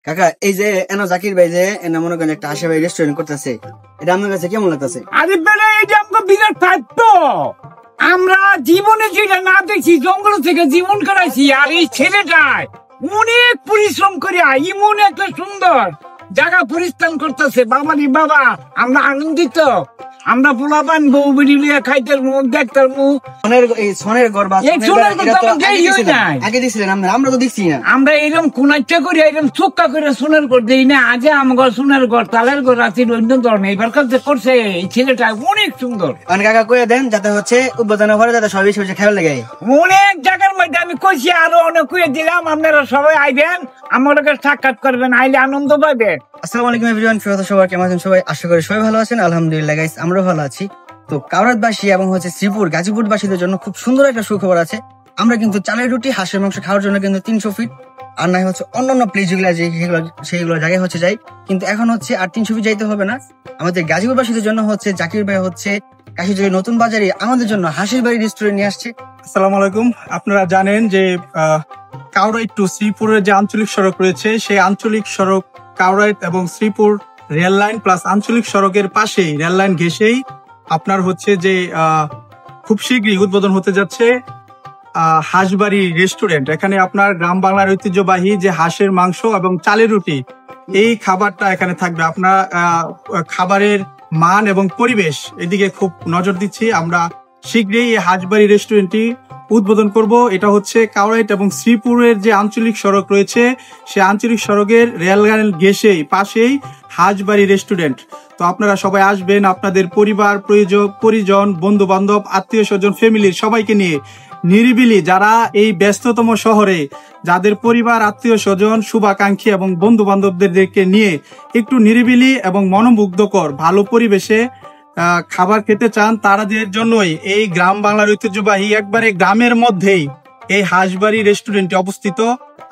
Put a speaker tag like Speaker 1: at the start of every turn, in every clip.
Speaker 1: কাকা এই যে এনা জাকির ভাই যে এনা মনে করেন একটা আশা ভাই রেস্টুরেন্ট করতেছে, এটা আপনার কাছে কেমন লাগতেছে?
Speaker 2: আরে বেটা এটা আমাকে বিরাট ফাইট। আমরা জীবনে যেটা না দেখছি, জঙ্গল থেকে জীবন কাটাইছি। আর এই ছেলেটায় অনেক পরিশ্রম করে এমন একটা সুন্দর জায়গা পরিস্থান করতেছে। বাবা রে বাবা, আমরা আনন্দিত। আমরা পোলাপান বউ বিড়ি লিয়ে খাইতে দেখতার মুখ
Speaker 1: সোনের ঘর বা আগে দিছিলেন আমরা তো দেখছি না।
Speaker 2: আমরা এরকম কোনাইটা করি, এরকম চোক্কা করে সোনার ঘর দিই না। আজ আমার সোনার ঘর তালের ঘর আছে অন্য ধরনের। এবার কাছে করছে এই ছেলেটা অনেক সুন্দর।
Speaker 1: কাকা কয়ে দেন যাতে হচ্ছে উদ্বোধনের পরে যাতে সবাই বেশি খেয়াল লাগে।
Speaker 2: অনেক জায়গার মধ্যে আমি কইছি, আরো অনেক কুয়ে দিলাম। আপনারা সবাই আইবেন, আমার কাছে সাক্ষাৎ করবেন, আইলে আনন্দ পাবেন।
Speaker 1: আসসালামু আলাইকুম এভরিওয়ান, সবাই কেমন আছেন? সবাই আশা করি সবাই ভালো আছেন। আলহামদুলিল্লাহ গাইস, আমরাও ভালো আছি। তো কাউরাতবাসী এবং হচ্ছে শ্রীপুর গাজীপুরবাসীদের জন্য খুব সুন্দর একটা সুখবর আছে। আমরা কিন্তু চালের রুটি হাঁসের মাংস খাওয়ার জন্য কিন্তু 300 ফিট আর নাই হচ্ছে অন্যান্য প্লেস যেগুলো সেইগুলো জায়গায় হচ্ছে যাই, কিন্তু এখন হচ্ছে আর 300 ফিট যাইতে হবে না। আমাদের গাজীপুরবাসীদের জন্য হচ্ছে জাকির ভাই হচ্ছে কাশিজুড়ি নতুন বাজারে আমাদের জন্য হাঁসের বাড়ি রেস্টুরেন্ট নিয়ে আসছে।
Speaker 3: আসসালামু আলাইকুম। আপনারা জানেন যে কাউরাইট টু শ্রীপুরের যে আঞ্চলিক সড়ক রয়েছে, সেই আঞ্চলিক সড়ক কাউরাইট এবং শ্রীপুর রেল লাইন প্লাস আঞ্চলিক সড়কের পাশেই রেল লাইন ঘেঁষেই আপনার হচ্ছে যে খুব শীঘ্রই উদ্বোধন হতে যাচ্ছে হাঁসবাড়ি রেস্টুরেন্ট। এখানে আপনার গ্রাম বাংলার ঐতিহ্যবাহী যে হাঁসের মাংস এবং চালের রুটি, এই খাবারটা এখানে থাকবে। আপনার খাবারের মান এবং পরিবেশ এদিকে খুব নজর দিচ্ছি। আমরা শীঘ্রই এই হাঁসবাড়ি রেস্টুরেন্টটি উদ্বোধন করব। এটা হচ্ছে কাউরাইট এবং শ্রীপুরের যে আঞ্চলিক সড়ক রয়েছে, সেই আঞ্চলিক সড়কের রেল লাইন ঘেঁষেই পাশেই হাঁসবাড়ি রেস্টুরেন্ট। তো আপনারা সবাই আসবেন, আপনাদের পরিবার পরিজন বন্ধু বান্ধব আত্মীয় স্বজন ফ্যামিলির সবাইকে নিয়ে নিরিবিলি, যারা এই ব্যস্ততম শহরে যাদের পরিবার আত্মীয় স্বজন শুভাকাঙ্ক্ষী এবং বন্ধু বান্ধবদেরকে নিয়ে একটু নিরিবিলি এবং মনোমুগ্ধকর ভালো পরিবেশে খাবার খেতে চান, তাদের জন্যই এই গ্রাম বাংলার ঐতিহ্যবাহী একবারে গ্রামের মধ্যেই এই হাঁসবাড়ি রেস্টুরেন্টে অবস্থিত।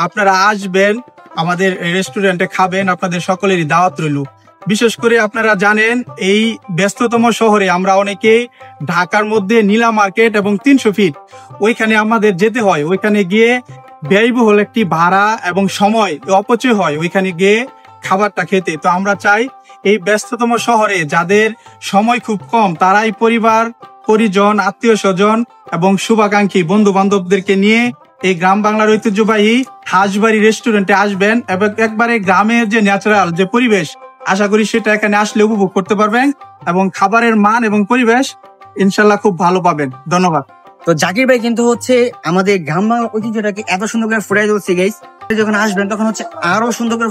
Speaker 3: আপনারা আসবেন, আমাদের রেস্টুরেন্টে খাবেন, আপনাদের সকলেরই দাওয়াত রইল। বিশেষ করে আপনারা জানেন এই ব্যস্ততম শহরে আমরা অনেকেই ঢাকার মধ্যে নীলা মার্কেট এবং 300 ফিট ওইখানে আমাদের যেতে হয়। ওইখানে গিয়ে ব্যয়বহুল একটি ভাড়া এবং সময় অপচয় হয় ওইখানে গিয়ে খাবারটা খেতে। তো আমরা চাই এই ব্যস্ততম শহরে যাদের সময় খুব কম, তারাই পরিবার পরিজন আত্মীয় স্বজন এবং শুভাকাঙ্ক্ষী বন্ধু বান্ধবদেরকে নিয়ে এই গ্রাম বাংলার ঐতিহ্যবাহী হাঁসবাড়ি রেস্টুরেন্টে আসবেন এবং একবারে গ্রামের যে ন্যাচারাল যে পরিবেশ, আশা করি সেটা এখানে আসলে উপভোগ করতে পারবেন এবং খাবারের মান এবং পরিবেশ ইনশাল্লাহ খুব ভালো পাবেন। ধন্যবাদ।
Speaker 1: তো জাকির ভাই কিন্তু হচ্ছে আমাদের গ্রাম বাংলার ঐতিহ্যটাকে এত সুন্দর করে ফুটাই তুলছে গাইস। যখন আসবেন তখন হচ্ছে আরো সুন্দর করে